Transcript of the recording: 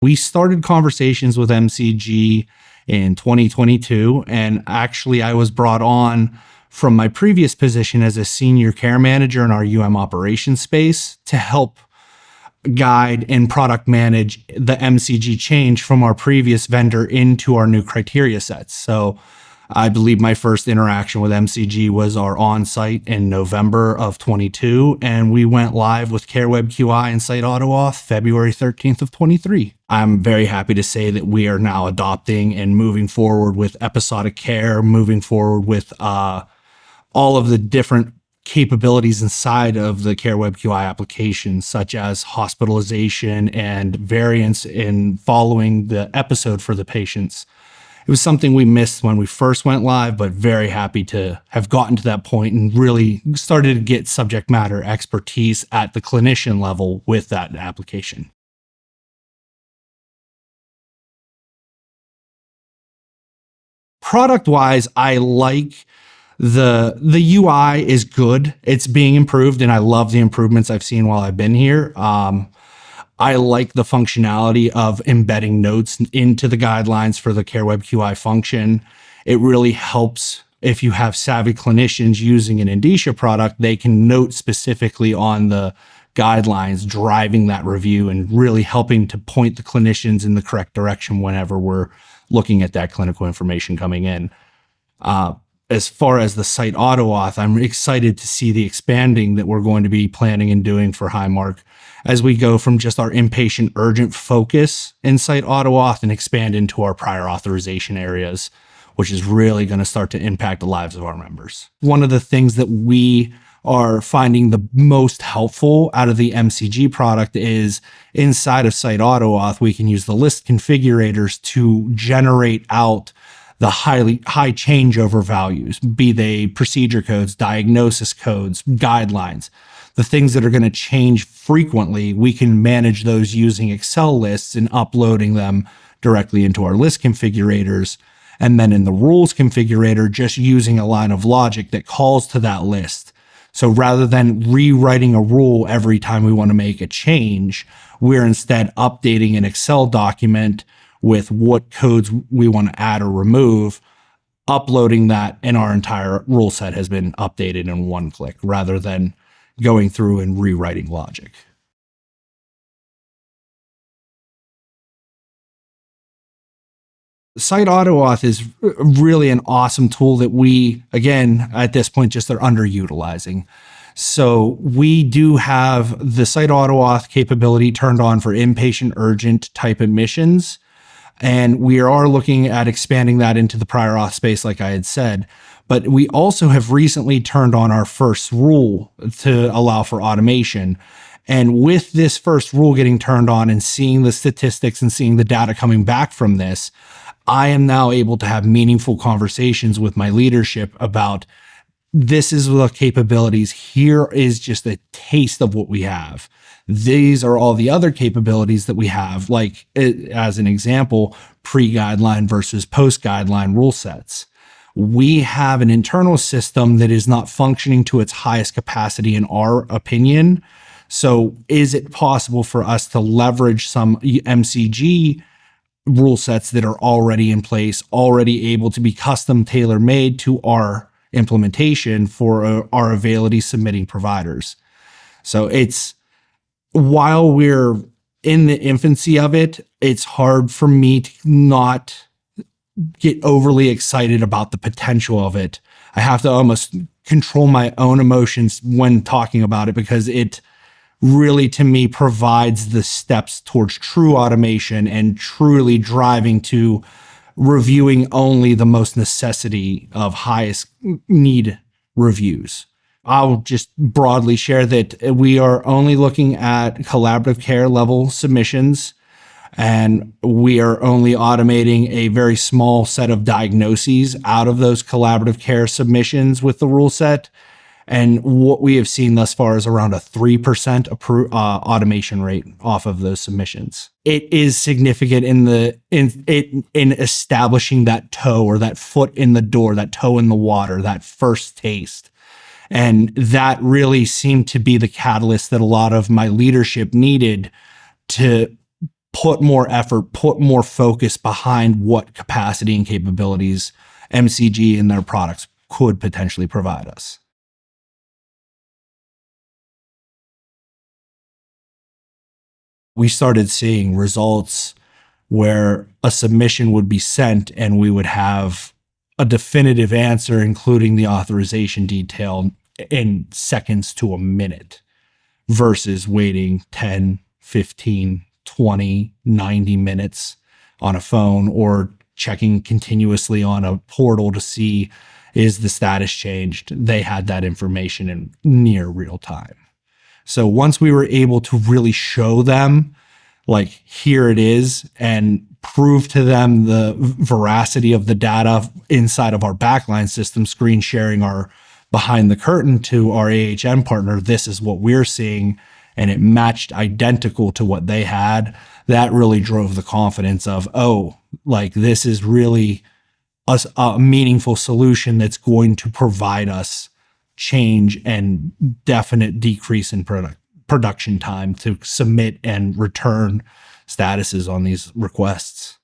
We started conversations with MCG in 2022, and actually I was brought on from my previous position as a senior care manager in our operations space to help guide and product manage the MCG change from our previous vendor into our new criteria sets. So I believe my first interaction with MCG was our on-site in November of 22, and we went live with CareWeb QI and Site AutoAuth February 13th of 23. I'm very happy to say that we are now adopting and moving forward with episodic care, moving forward with all of the different capabilities inside of the CareWeb QI application, such as hospitalization and variants in following the episode for the patients. It was something we missed when we first went live, but very happy to have gotten to that point and really started to get subject matter expertise at the clinician level with that application. Product-wise, I like the UI is good. It's being improved, and I love the improvements I've seen while I've been here. I like the functionality of embedding notes into the guidelines for the CareWeb QI function. It really helps if you have savvy clinicians using an Indicia product. They can note specifically on the guidelines, driving that review and really helping to point the clinicians in the correct direction whenever we're looking at that clinical information coming in. As far as the Site AutoAuth, I'm excited to see the expanding that we're going to be planning and doing for Highmark as we go from just our inpatient urgent focus in Site AutoAuth and expand into our prior authorization areas, which is really going to start to impact the lives of our members. One of the things that we are finding the most helpful out of the MCG product is inside of Site AutoAuth, we can use the list configurators to generate out the high changeover values, be they procedure codes, diagnosis codes, guidelines, the things that are going to change frequently. We can manage those using Excel lists and uploading them directly into our list configurators. And then in the rules configurator, just using a line of logic that calls to that list. So rather than rewriting a rule every time we want to make a change, we're instead updating an Excel document with what codes we want to add or remove, uploading that, and our entire rule set has been updated in one click rather than going through and rewriting logic. Site AutoAuth is really an awesome tool that we, again, at this point, just are underutilizing. So we do have the Site AutoAuth capability turned on for inpatient urgent type admissions. And we are looking at expanding that into the prior auth space, like I had said. But we also have recently turned on our first rule to allow for automation. And with this first rule getting turned on and seeing the statistics and seeing the data coming back from this, I am now able to have meaningful conversations with my leadership about this is the capabilities. Here is just a taste of what we have. These are all the other capabilities that we have, like as an example, pre-guideline versus post-guideline rule sets. We have an internal system that is not functioning to its highest capacity in our opinion. So is it possible for us to leverage some MCG rule sets that are already in place, already able to be custom tailor-made to our implementation for our availability submitting providers? So while we're in the infancy of it, it's hard for me to not get overly excited about the potential of it. I have to almost control my own emotions when talking about it because it really, to me, provides the steps towards true automation and truly driving to reviewing only the most necessity of highest need reviews. I'll just broadly share that we are only looking at collaborative care level submissions, and we are only automating a very small set of diagnoses out of those collaborative care submissions with the rule set. And what we have seen thus far is around a 3% automation rate off of those submissions. It is significant in establishing that toe or that foot in the door, that toe in the water, that first taste. And that really seemed to be the catalyst that a lot of my leadership needed to put more effort, put more focus behind what capacity and capabilities MCG and their products could potentially provide us. We started seeing results where a submission would be sent and we would have a definitive answer, including the authorization detail, in seconds to a minute versus waiting 10, 15, 20, 90 minutes on a phone or checking continuously on a portal to see, is the status changed? They had that information in near real time. So once we were able to really show them, like, here it is, and prove to them the veracity of the data inside of our backline system, screen sharing our behind the curtain to our AHN partner, this is what we're seeing, and it matched identical to what they had, that really drove the confidence of, oh, like, this is really a meaningful solution that's going to provide us change and definite decrease in production time to submit and return statuses on these requests.